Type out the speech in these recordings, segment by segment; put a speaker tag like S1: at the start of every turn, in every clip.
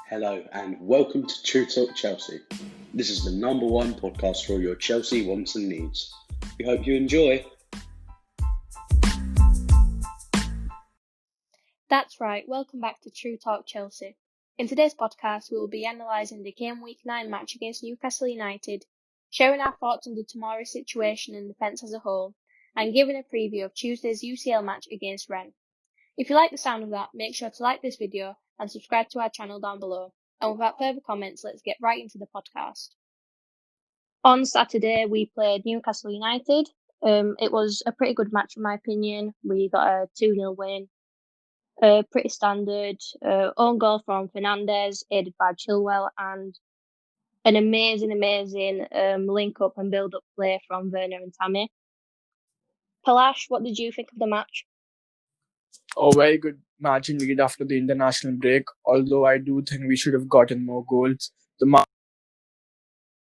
S1: Hello and welcome to True Talk Chelsea. This is the number one podcast for all your Chelsea wants and needs. We hope you enjoy.
S2: That's right, welcome back to True Talk Chelsea. In today's podcast, we will be analysing the game Week 9 match against Newcastle United, sharing our thoughts on the Tomori situation and defence as a whole, and giving a preview of Tuesday's UCL match against Rennes. If you like the sound of that, make sure to like this video and subscribe to our channel down below. And without further comments, let's get right into the podcast. On Saturday, we played Newcastle United. It was a pretty good match in my opinion. We got a 2-0 win. Pretty standard. Own goal from Fernandes, aided by Chilwell, and an amazing link up and build up play from Werner and Tammy. Palash, what did you think of the match?
S3: A very good match indeed after the international break, although I do think we should have gotten more goals. The match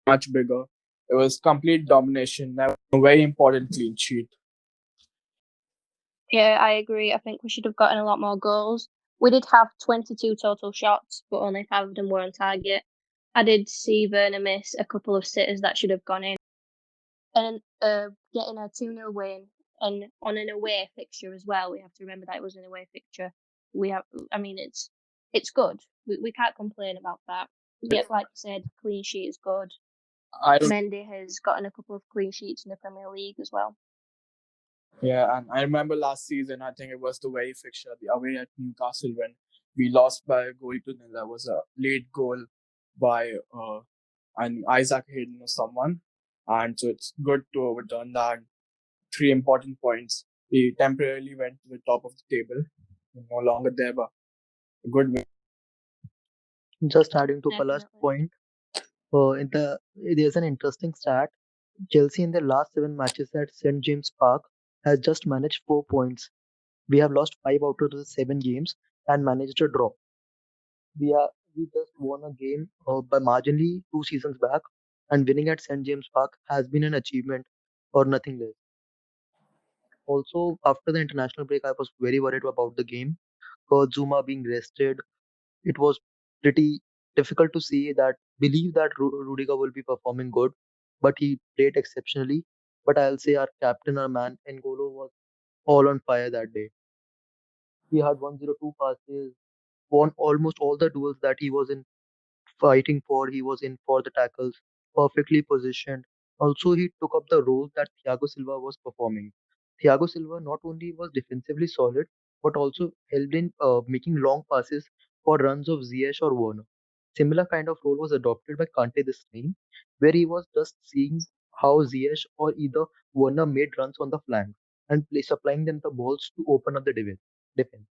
S3: much bigger. It was complete domination, a very important clean sheet.
S2: Yeah, I agree. I think we should have gotten a lot more goals. We did have 22 total shots, but only 5 of them were on target. I did see Werner miss a couple of sitters that should have gone in. And getting a 2-0 win and on an away fixture as well. We have to remember that it was an away fixture. It's good. We can't complain about that. Yet, like you said, clean sheet is good. Mendy has gotten a couple of clean sheets in the Premier League as well.
S3: Yeah, and I remember last season, I think it was the very fixture, the away at Newcastle when we lost by a goal to nil. There was a late goal by Isaac Hayden or someone. And so it's good to overturn that. 3 important points. We temporarily went to the top of the table. We're no longer there, but a good win.
S4: Just adding to Palash's point, there's an interesting stat. Chelsea in their last 7 matches at St James Park has just managed 4 points. We have lost 5 out of the 7 games and managed a draw. We just won a game by marginally 2 seasons back, and winning at St James Park has been an achievement or nothing less. Also, after the international break, I was very worried about the game. Zuma being rested, it was pretty difficult to believe that Rudiger will be performing good, but he played exceptionally. But I'll say our captain, our man, N'Golo was all on fire that day. He had 102 passes, won almost all the duels that he was in fighting for. He was in for the tackles, perfectly positioned. Also, he took up the role that Thiago Silva was performing. Thiago Silva not only was defensively solid, but also helped in making long passes for runs of Ziyech or Werner. Similar kind of role was adopted by Kante this time, where he was just seeing how Ziyech or either Werner made runs on the flank and supplying them the balls to open up the defense.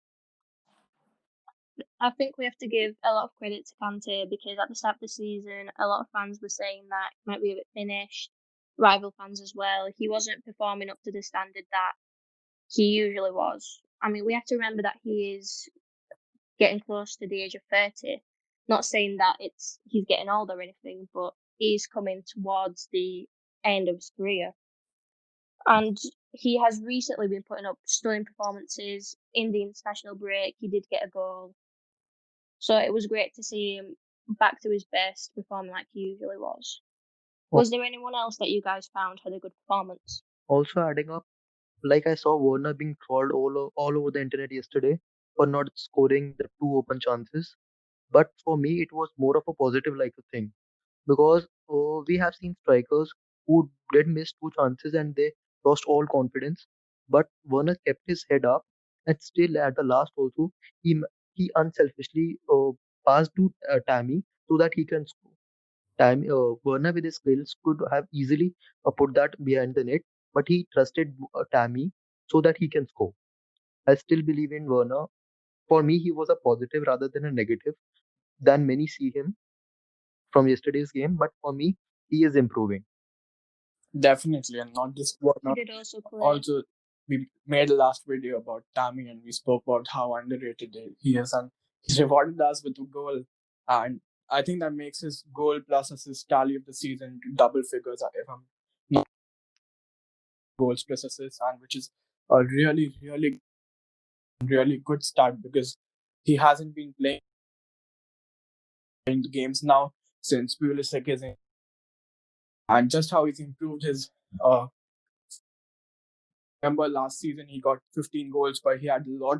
S2: I think we have to give a lot of credit to Kante because at the start of the season, a lot of fans were saying that he might be a bit finished. Rival fans as well. He wasn't performing up to the standard that he usually was. I mean, we have to remember that he is getting close to the age of 30. Not saying that he's getting old or anything, but he's coming towards the end of his career. And he has recently been putting up stunning performances in the international break. He did get a goal. So it was great to see him back to his best, performing like he usually was. Was there anyone else that you guys found had a good performance?
S4: Also adding up, like I saw Werner being trolled all over the internet yesterday for not scoring the 2 open chances. But for me, it was more of a positive like a thing because we have seen strikers who did miss 2 chances and they lost all confidence. But Werner kept his head up and still at the last also he unselfishly passed to Tammy so that he can score. Werner with his skills could have easily put that behind the net, but he trusted Tammy so that he can score. I still believe in Werner. For me, he was a positive rather than a negative than many see him from yesterday's game. But for me, he is improving.
S3: Definitely, and not just Werner.
S2: He did also play.
S3: Also, we made a last video about Tammy and we spoke about how underrated he is, and he's rewarded us with a goal. And I think that makes his goal plus assist tally of the season to double figures if I'm not goals plus assists, and which is a really, really good start because he hasn't been playing in the games now since Pulisic is in, and just how he's improved his. Remember last season he got 15 goals, but he had a lot.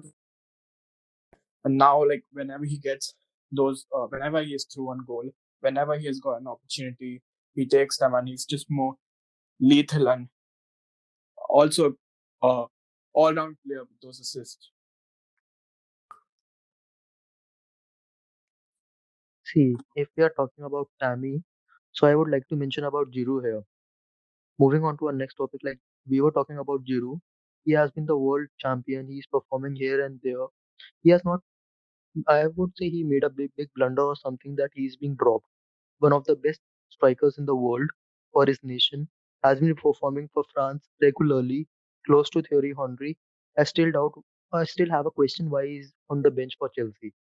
S3: And now, like whenever he gets those, whenever he is through on goal, whenever he has got an opportunity, he takes them, and he's just more lethal and also uh, all-round player with those assists.
S4: See, if we are talking about Tammy, so I would like to mention about Giroud here. Moving on to our next topic, like we were talking about Giroud, he has been the world champion. He's performing here and there. He has not. I would say he made a big blunder or something that he's being dropped. One of the best strikers in the world for his nation has been performing for France regularly, close to Thierry Henry. I still doubt. I still have a question why he's on the bench for Chelsea.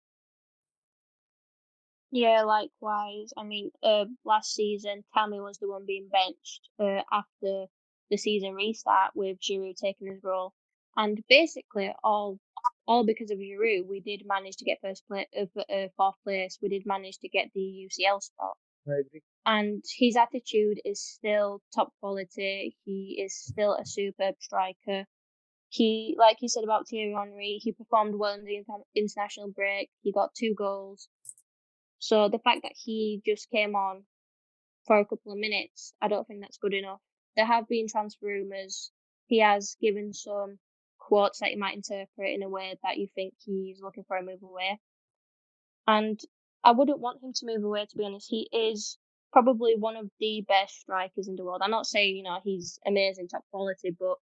S2: Yeah, likewise. I mean, last season, Tammy was the one being benched after the season restart with Giroud taking his role, and basically all because of Giroud, we did manage to get fourth place. We did manage to get the UCL spot,
S4: I agree.
S2: and his attitude is still top quality. He is still a superb striker. He, like you said about Thierry Henry, he performed well in the international break. He got 2 goals. So the fact that he just came on for a couple of minutes, I don't think that's good enough. There have been transfer rumours. He has given some quotes that you might interpret in a way that you think he's looking for a move away. And I wouldn't want him to move away, to be honest. He is probably one of the best strikers in the world. I'm not saying, he's amazing, top quality, but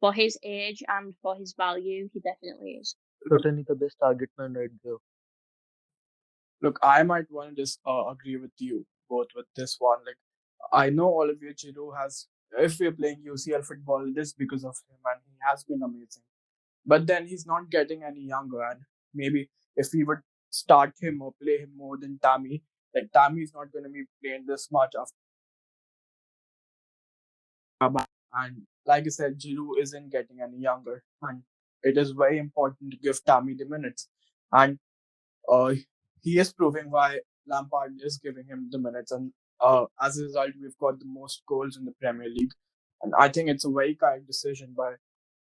S2: for his age and for his value, he definitely is.
S4: Certainly the best target man right there.
S3: Look, I might want to just agree with you both with this one. Like, I know Olivier Giroud has, if we're playing UCL football, it is because of him, and he has been amazing. But then he's not getting any younger, and maybe if we would start him or play him more than Tammy, like Tammy's not going to be playing this much after. And like I said, Giroud isn't getting any younger, and it is very important to give Tammy the minutes. And uh, he is proving why Lampard is giving him the minutes, and as a result, we've got the most goals in the Premier League. And I think it's a very kind decision by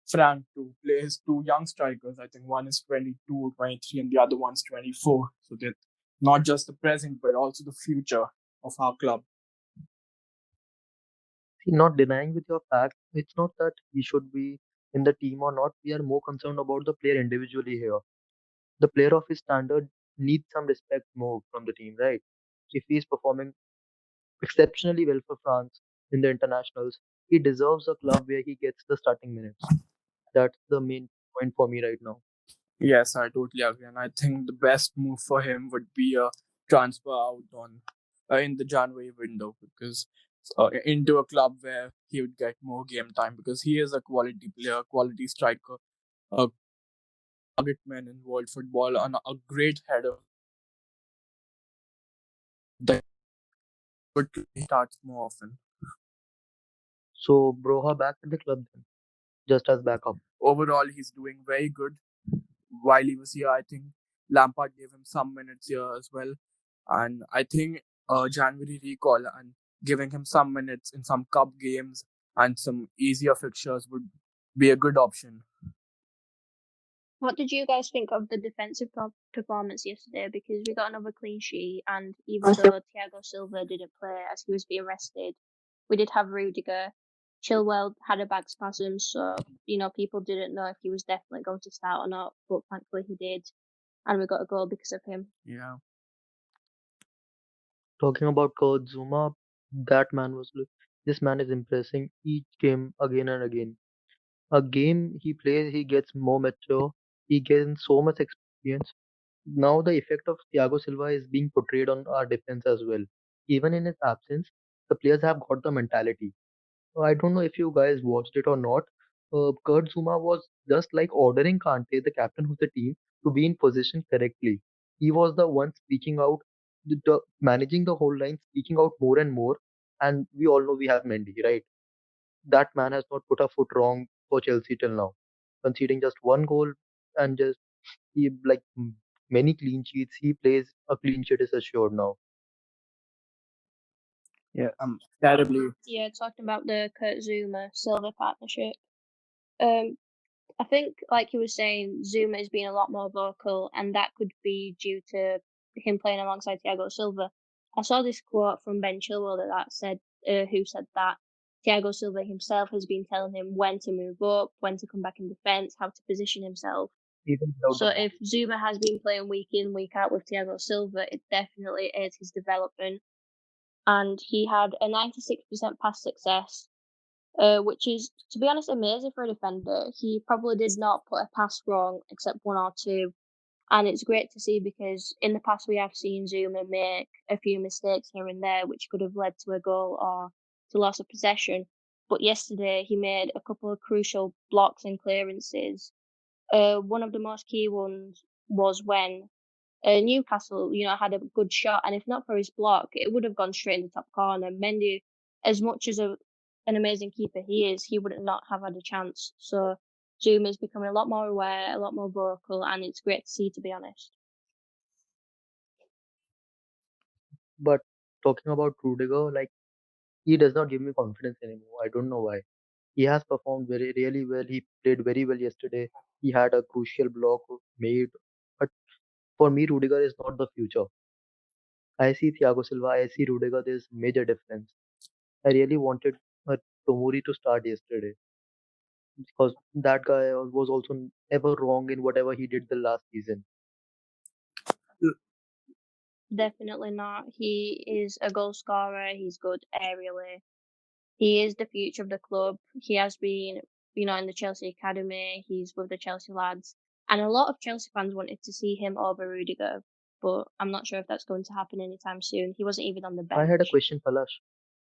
S3: Frank to play his two young strikers. I think one is 22, 23, and the other one's 24. So that not just the present, but also the future of our club.
S4: See, not denying with your facts, it's not that he should be in the team or not. We are more concerned about the player individually here. The player of his standard needs some respect more from the team, right? If he is performing exceptionally well for France in the internationals, he deserves a club where he gets the starting minutes. That's the main point for me right now.
S3: Yes, I totally agree, and I think the best move for him would be a transfer out on in the January window because into a club where he would get more game time because he is a quality player, quality striker, a target man in world football, and a great header that would start more often.
S4: So Broha back at the club then, just as backup.
S3: Overall, he's doing very good. While he was here, I think Lampard gave him some minutes here as well, and I think January recall and giving him some minutes in some cup games and some easier fixtures would be a good option.
S2: What did you guys think of the defensive performance yesterday? Because we got another clean sheet, and even though Thiago Silva didn't play as he was being rested, we did have Rudiger. Chilwell had a back spasm, so people didn't know if he was definitely going to start or not. But thankfully he did, and we got a goal because of him.
S3: Yeah.
S4: Talking about Kurt Zuma, that man was. This man is impressing each game again and again. A game he plays, he gets more mature. He gains so much experience. Now the effect of Thiago Silva is being portrayed on our defense as well. Even in his absence, the players have got the mentality. I don't know if you guys watched it or not. Kurt Zuma was just like ordering Kante, the captain of the team, to be in position correctly. He was the one speaking out, managing the whole line, speaking out more and more. And we all know we have Mendy, right? That man has not put a foot wrong for Chelsea till now, conceding just one goal and just he like many clean sheets. He plays a clean sheet is assured now.
S3: Yeah, terribly.
S2: Yeah, talking about the Kurt Zuma Silva partnership. Um, I think, like you were saying, Zuma has been a lot more vocal, and that could be due to him playing alongside Thiago Silva. I saw this quote from Ben Chilwell that said, who said that Thiago Silva himself has been telling him when to move up, when to come back in defence, how to position himself.
S4: Even without the
S2: So
S4: ball.
S2: if Zuma has been playing week in, week out with Thiago Silva, it definitely aids his development. And he had a 96% pass success, which is, to be honest, amazing for a defender. He probably did not put a pass wrong except one or two. And it's great to see because in the past we have seen Zuma make a few mistakes here and there, which could have led to a goal or to loss of possession. But yesterday he made a couple of crucial blocks and clearances. One of the most key ones was when Newcastle, had a good shot, and if not for his block, it would have gone straight in the top corner. Mendy, as much as an amazing keeper he is, he would not have had a chance. So Zuma is becoming a lot more aware, a lot more vocal, and it's great to see, to be honest.
S4: But talking about Rudiger, like he does not give me confidence anymore. I don't know why. He has performed very really well. He played very well yesterday. He had a crucial block made. But for me, Rudiger is not the future. I see Thiago Silva. I see Rudiger. There's major difference. I really wanted Tomori to start yesterday because that guy was also never wrong in whatever he did the last season.
S2: Definitely not. He is a goal scorer. He's good aerially. He is the future of the club. He has been, in the Chelsea academy. He's with the Chelsea lads. And a lot of Chelsea fans wanted to see him over Rudiger, but I'm not sure if that's going to happen anytime soon. He wasn't even on the
S4: I had a
S2: bench.
S4: question, Palash.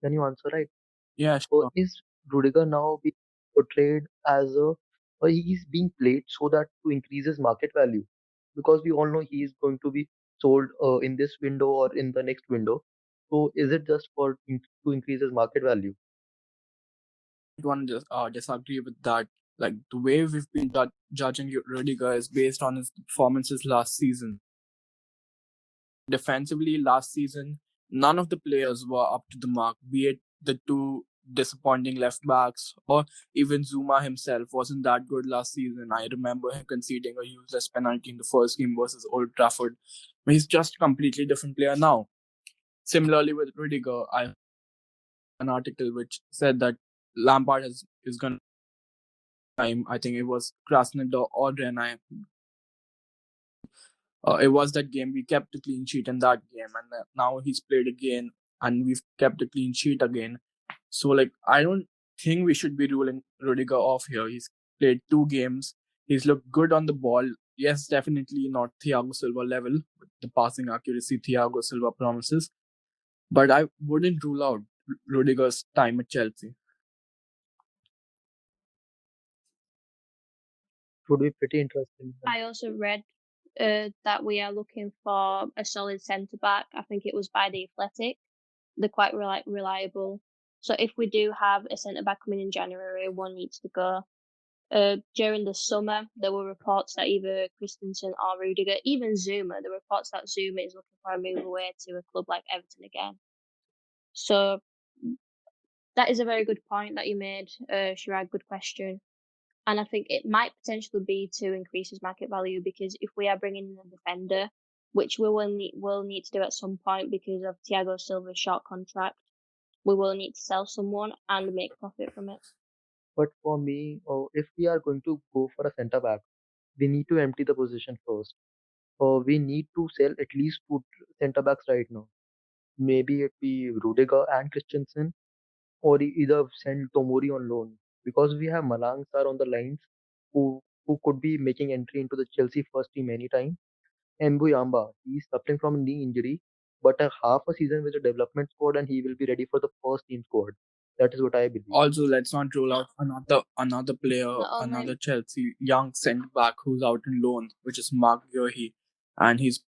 S4: Can you answer right?
S3: Yeah,
S4: So
S3: sure.
S4: is Rudiger now being portrayed as a, or he's being played so that to increase his market value? Because we all know he is going to be sold in this window or in the next window. So is it just to increase his market value?
S3: I want to just disagree with that. Like the way we've been judging Rudiger is based on his performances last season. Defensively, last season, none of the players were up to the mark. Be it the two disappointing left backs, or even Zuma himself wasn't that good last season. I remember him conceding a useless penalty in the first game versus Old Trafford. But he's just a completely different player now. Similarly with Rudiger, I read an article which said that Lampard is going to time. I think it was Krasnodar or Rennes. It was that game we kept a clean sheet in that game, and now he's played again, and we've kept a clean sheet again. So like, I don't think we should be ruling Rudiger off here. He's played 2 games. He's looked good on the ball. Yes, definitely not Thiago Silva level with the passing accuracy Thiago Silva promises, but I wouldn't rule out Rudiger's time at Chelsea.
S4: Would be pretty interesting.
S2: I also read that we are looking for a solid centre back. I think it was by the Athletic. They're quite reliable. So if we do have a centre back coming in January, one needs to go. During the summer, there were reports that either Christensen or Rudiger, even Zuma, the reports that Zuma is looking for a move away to a club like Everton again. So that is a very good point that you made, Chirag. Good question. And I think it might potentially be to increase his market value because if we are bringing in a defender, which we will need to do at some point because of Thiago Silva's short contract, we will need to sell someone and make profit from it.
S4: But for me, if we are going to go for a centre back, we need to empty the position first. We need to sell at least two centre backs right now. Maybe it be Rudiger and Christensen, or either send Tomori on loan because we have Malang Sar on the lines who could be making entry into the Chelsea first team anytime. And Mbuyamba, he's suffering from a knee injury, but a half a season with the development squad and he will be ready for the first team squad. That is what I believe.
S3: Also, let's not rule out another player,
S2: Not only-
S3: another Chelsea young centre back who's out on loan, which is Mark Guehi, and he's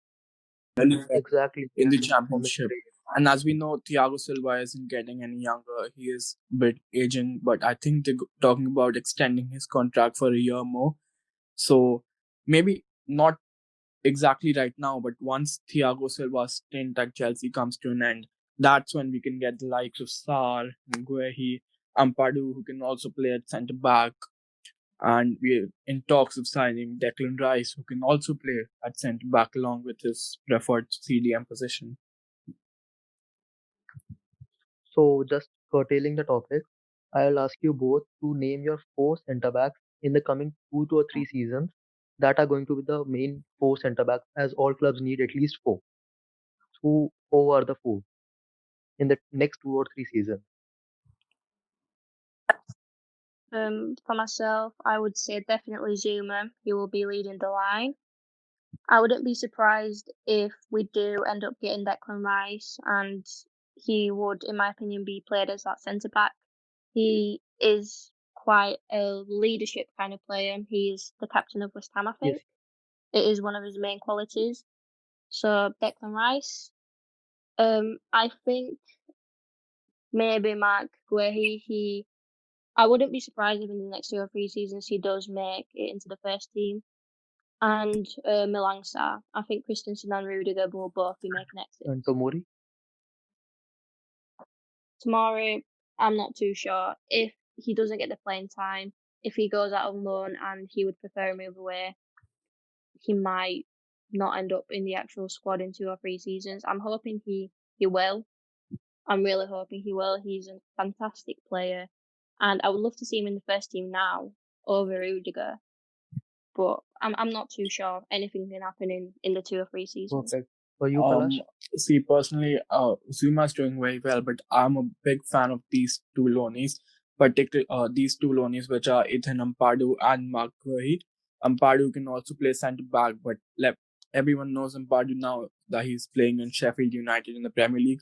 S4: Exactly.
S3: in the
S4: He's performing
S3: championship.
S4: great.
S3: And as we know, Thiago Silva isn't getting any younger. He is a bit aging, but I think they're talking about extending his contract for a year more. So maybe not exactly right now, but once Thiago Silva's stint at Chelsea comes to an end, that's when we can get the likes of Sarr, Guehi, Ampadu, who can also play at centre back. And we're in talks of signing Declan Rice, who can also play at centre back along with his preferred CDM position.
S4: So, just curtailing the topic, I'll ask you both to name your four centre backs in the coming 2 to 3 seasons that are going to be the main four centre backs, as all clubs need at least four. Who are the four in the next 2 or 3 seasons?
S2: For myself, I would say definitely Zuma. He will be leading the line. I wouldn't be surprised if we do end up getting Declan Rice, and he would, in my opinion, be played as that centre back. He is quite a leadership kind of player. He's the captain of West Ham, I
S4: Yes.
S2: think. It is one of his main qualities. So Declan Rice. I think maybe Mark Guehi. I wouldn't be surprised if in the next 2 or 3 seasons he does make it into the first team. And Milan Sarr. I think Christensen and Rudiger will both be making exits.
S4: And Tomori?
S2: Tomori, I'm not too sure. If he doesn't get the playing time, if he goes out on loan and he would prefer a move away, he might not end up in the actual squad in 2 or 3 seasons. I'm hoping he will. I'm really hoping he will. He's a fantastic player, and I would love to see him in the first team now over Rudiger. But I'm not too sure. Anything can happen in the 2 or 3 seasons.
S4: Perfect. For you, Palash?
S3: See, personally, Zuma's doing very well, but I'm a big fan of these two loanies, particularly these two loanies, which are Ethan Ampadu and Mark Guehi. Ampadu can also play centre back, but everyone knows Ampadu now that he's playing in Sheffield United in the Premier League.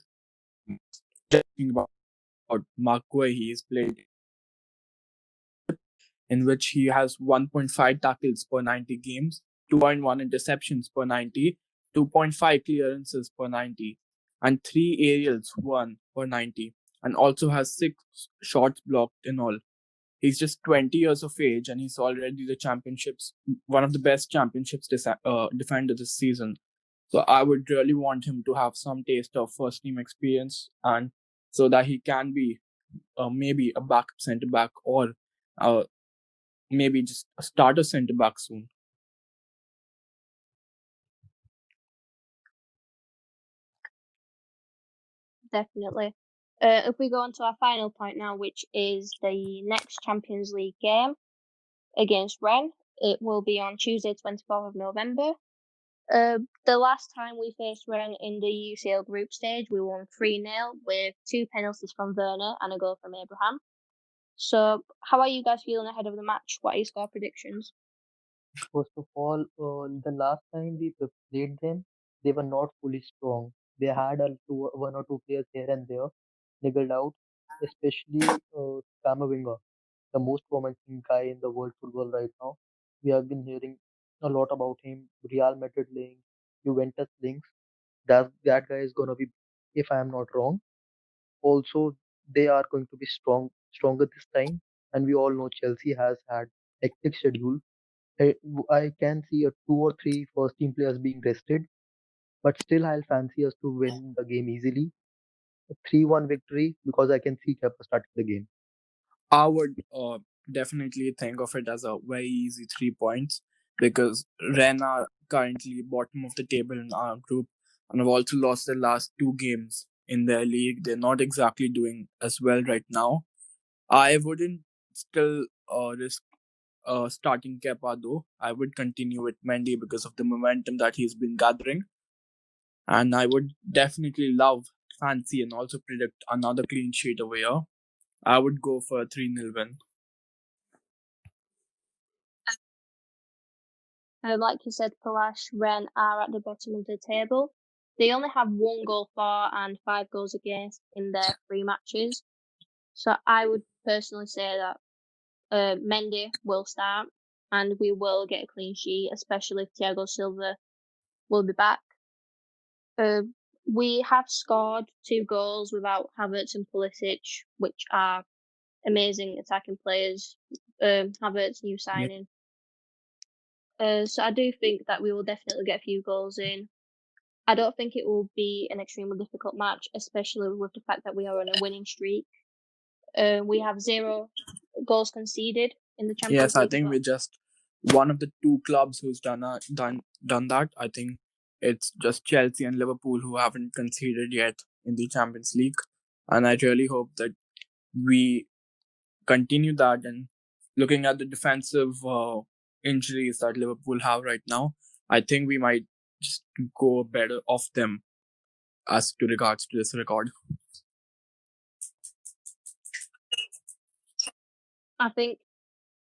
S3: Just thinking about Mark Guehi, he's played in which he has 1.5 tackles per 90 games, 2.1 interceptions per 90, 2.5 clearances per 90, and 3 aerials won per 90, and also has 6 shots blocked in all. He's just 20 years of age, and he's already one of the best championships defender this season. So I would really want him to have some taste of first team experience, and so that he can be maybe a backup centre back or maybe just start a centre back soon.
S2: Definitely. If we go on to our final point now, which is the next Champions League game against Rennes, it will be on Tuesday, 24th of November. The last time we faced Rennes in the UCL group stage, we won 3-0 with 2 penalties from Werner and a goal from Abraham. So, how are you guys feeling ahead of the match? What are your score predictions?
S4: First of all, the last time we played them, they were not fully strong. They had one or two players here and there niggled out, especially Kamavinga, the most promising guy in the world football right now. We have been hearing a lot about him. Real Madrid links, Juventus links. That guy is gonna be, if I am not wrong. Also, they are going to be stronger this time. And we all know Chelsea has had hectic schedule. I I can see a 2 or 3 first team players being rested, but still I'll fancy us to win the game easily. A 3-1 victory because I can see Kepa starting the game.
S3: I would definitely think of it as a very easy 3 points because Rennes are currently bottom of the table in our group and have also lost their last 2 games in their league. They're not exactly doing as well right now. I wouldn't still risk starting Kepa though. I would continue with Mendy because of the momentum that he's been gathering. And I would definitely fancy and also predict another clean sheet over here. I would go for a 3-0 win.
S2: Like you said, Palash, Rennes are at the bottom of the table. They only have 1 goal for and 5 goals against in their 3 matches. So I would personally say that Mendy will start and we will get a clean sheet, especially if Thiago Silva will be back. We have scored 2 goals without Havertz and Pulisic, which are amazing attacking players. Havertz, new signing. So I do think that we will definitely get a few goals in. I don't think it will be an extremely difficult match, especially with the fact that we are on a winning streak. We have 0 goals conceded in the Champions
S3: Yes, I
S2: League as
S3: think
S2: well.
S3: we're just one of the 2 clubs who's done that. I think it's just Chelsea and Liverpool who haven't conceded yet in the Champions League, and I really hope that we continue that. And looking at the defensive injuries that Liverpool have right now, I think we might just go better off them as to regards to this record.
S2: I think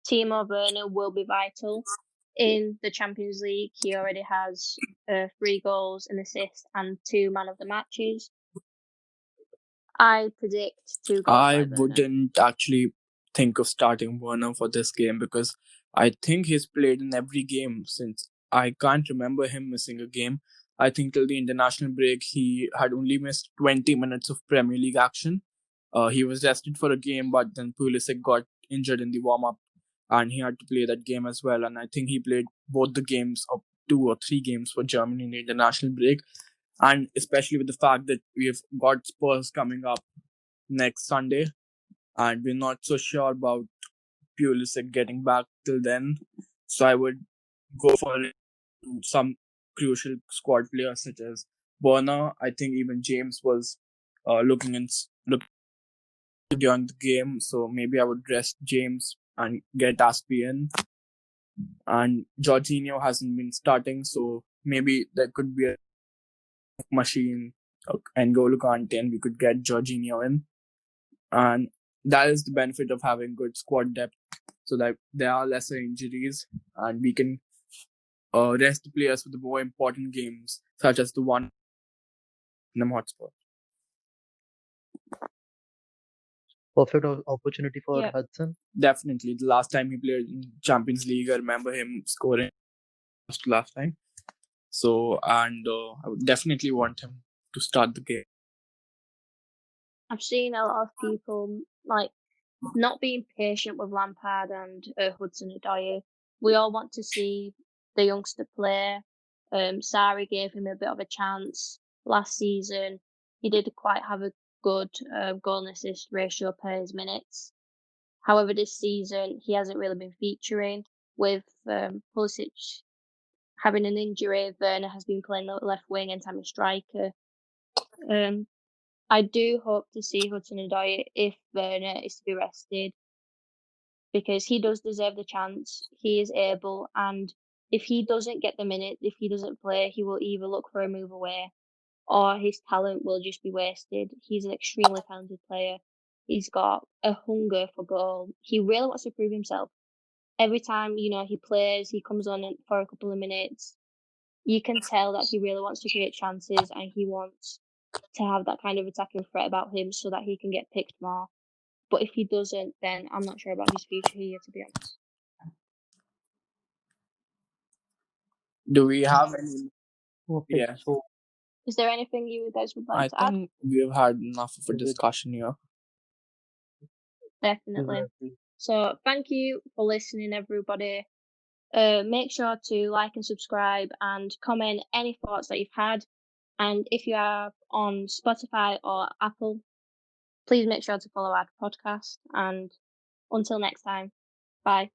S2: Timo Werner will be vital in the Champions League. He already has 3 goals, an assist, and 2 man of the matches. I predict 2 goals by
S3: I
S2: Werner.
S3: wouldn't actually think of starting Werner for this game because I think he's played in every game since I can't remember him missing a game. I think till the international break he had only missed 20 minutes of Premier League action. He was rested for a game, but then Pulisic got injured in the warm-up and he had to play that game as well. And I think he played both the games, or 2 or 3 games for Germany in the international break. And especially with the fact that we've got Spurs coming up next Sunday, and we're not so sure about Pulisic getting back till then. So I would go for some crucial squad players such as Werner. I think even James was looking during the game, so maybe I would rest James and get Aspi in. And Jorginho hasn't been starting, so maybe there could be a machine and N'Golo Kante, and we could get Jorginho in. And that is the benefit of having good squad depth, so that there are lesser injuries and we can rest the players for the more important games, such as the one in the Hotspur.
S4: Perfect opportunity for
S2: Yeah.
S4: Hudson.
S3: Definitely, the last time he played in Champions League, I remember him scoring last time. So, and I would definitely want him to start the game.
S2: I've seen a lot of people like not being patient with Lampard and Hudson-Odoi. We all want to see the youngster play. Sarri gave him a bit of a chance last season. He did quite have a good goal and assist ratio per his minutes. However, this season he hasn't really been featuring. With Pulisic having an injury, Werner has been playing the left wing and time striker. I do hope to see Hudson-Odoi if Werner is to be rested, because he does deserve the chance. He is able, and if he doesn't get the minute, if he doesn't play, he will either look for a move away or his talent will just be wasted. He's an extremely talented player. He's got a hunger for goal. He really wants to prove himself. Every time, he plays, he comes on for a couple of minutes. You can tell that he really wants to create chances and he wants to have that kind of attacking threat about him so that he can get picked more. But if he doesn't, then I'm not sure about his future here, to be honest.
S3: Do we have any?
S4: Perfect.
S3: Yeah,
S4: So
S2: Is there anything you guys would
S3: I
S2: like to add?
S3: think we've had enough of a discussion here.
S2: Definitely.
S4: exactly.
S2: So thank you for listening, everybody. Make sure to like and subscribe and comment any thoughts that you've had. And if you are on Spotify or Apple, please make sure to follow our podcast. And until next time, bye.